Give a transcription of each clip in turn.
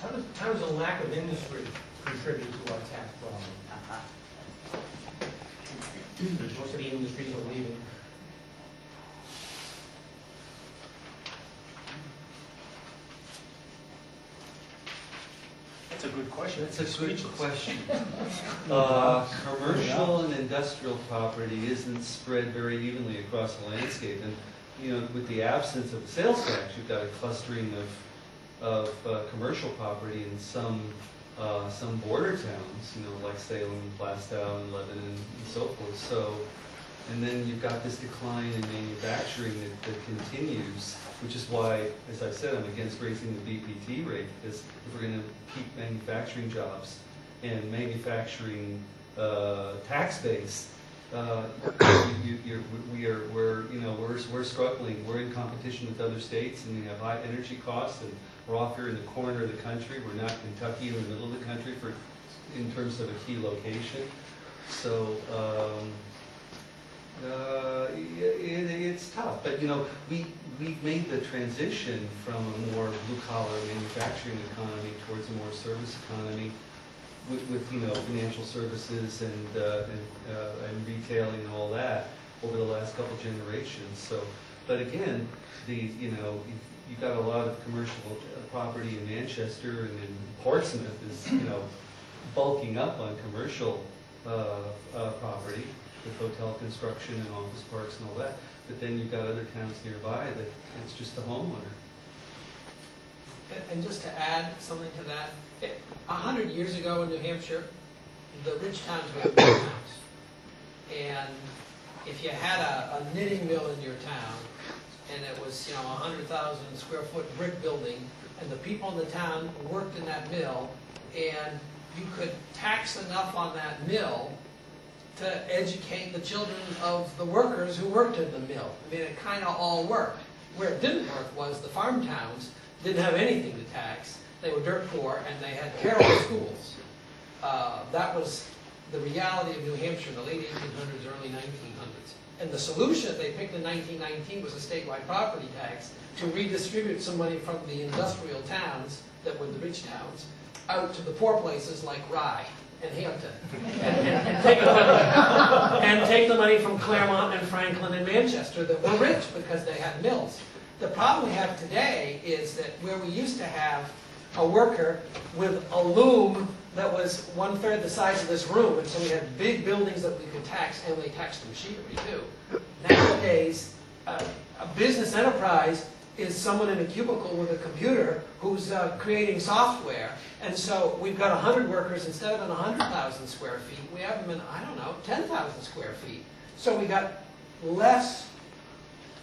How does a lack of industry contribute to our tax problem? Most of the industries are leaving. That's a good question. That's a good question. Commercial and industrial property isn't spread very evenly across the landscape, and with the absence of a sales tax, you've got a clustering of commercial property in some border towns, like Salem, Plastow, and Lebanon, and so forth. So, and then you've got this decline in manufacturing that continues, which is why, as I said, I'm against raising the BPT rate, because if we're going to keep manufacturing jobs and manufacturing tax base, we're struggling. We're in competition with other states, and we have high energy costs, and we're off here in the corner of the country. We're not Kentucky in the middle of the country in terms of a key location. So it's tough. But we've made the transition from a more blue-collar manufacturing economy towards a more service economy, with financial services and retailing and all that over the last couple generations. So, but again, you've got a lot of commercial property in Manchester, and in Portsmouth is bulking up on commercial property with hotel construction and office parks and all that. But then you've got other towns nearby that it's just the homeowner. And just to add something to that, 100 years ago in New Hampshire, the rich towns were the poor towns. And if you had a knitting mill in your town, and it was 100,000 square foot brick building, and the people in the town worked in that mill, and you could tax enough on that mill to educate the children of the workers who worked in the mill. I mean, it kind of all worked. Where it didn't work was the farm towns didn't have anything to tax. They were dirt poor, and they had terrible schools. That was the reality of New Hampshire in the late 1800s, early 1900s. And the solution they picked in 1919 was a statewide property tax to redistribute some money from the industrial towns that were the rich towns out to the poor places like Rye and Hampton, and take the money from Claremont and Franklin and Manchester that were rich because they had mills. The problem we have today is that where we used to have a worker with a loom that was 1/3 the size of this room, and so we had big buildings that we could tax, and we taxed the machinery too. Nowadays, a business enterprise is someone in a cubicle with a computer who's creating software, and so we've got 100 workers instead of in 100,000 square feet. We have them in, 10,000 square feet. So we got less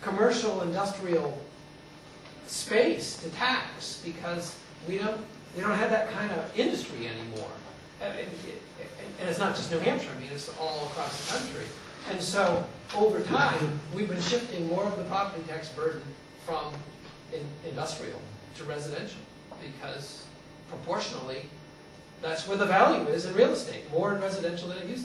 commercial industrial space to tax because we don't have that kind of industry anymore. And it's not just New Hampshire, it's all across the country. And so over time, we've been shifting more of the property tax burden from industrial to residential, because proportionally, that's where the value is in real estate, more in residential than it used to be.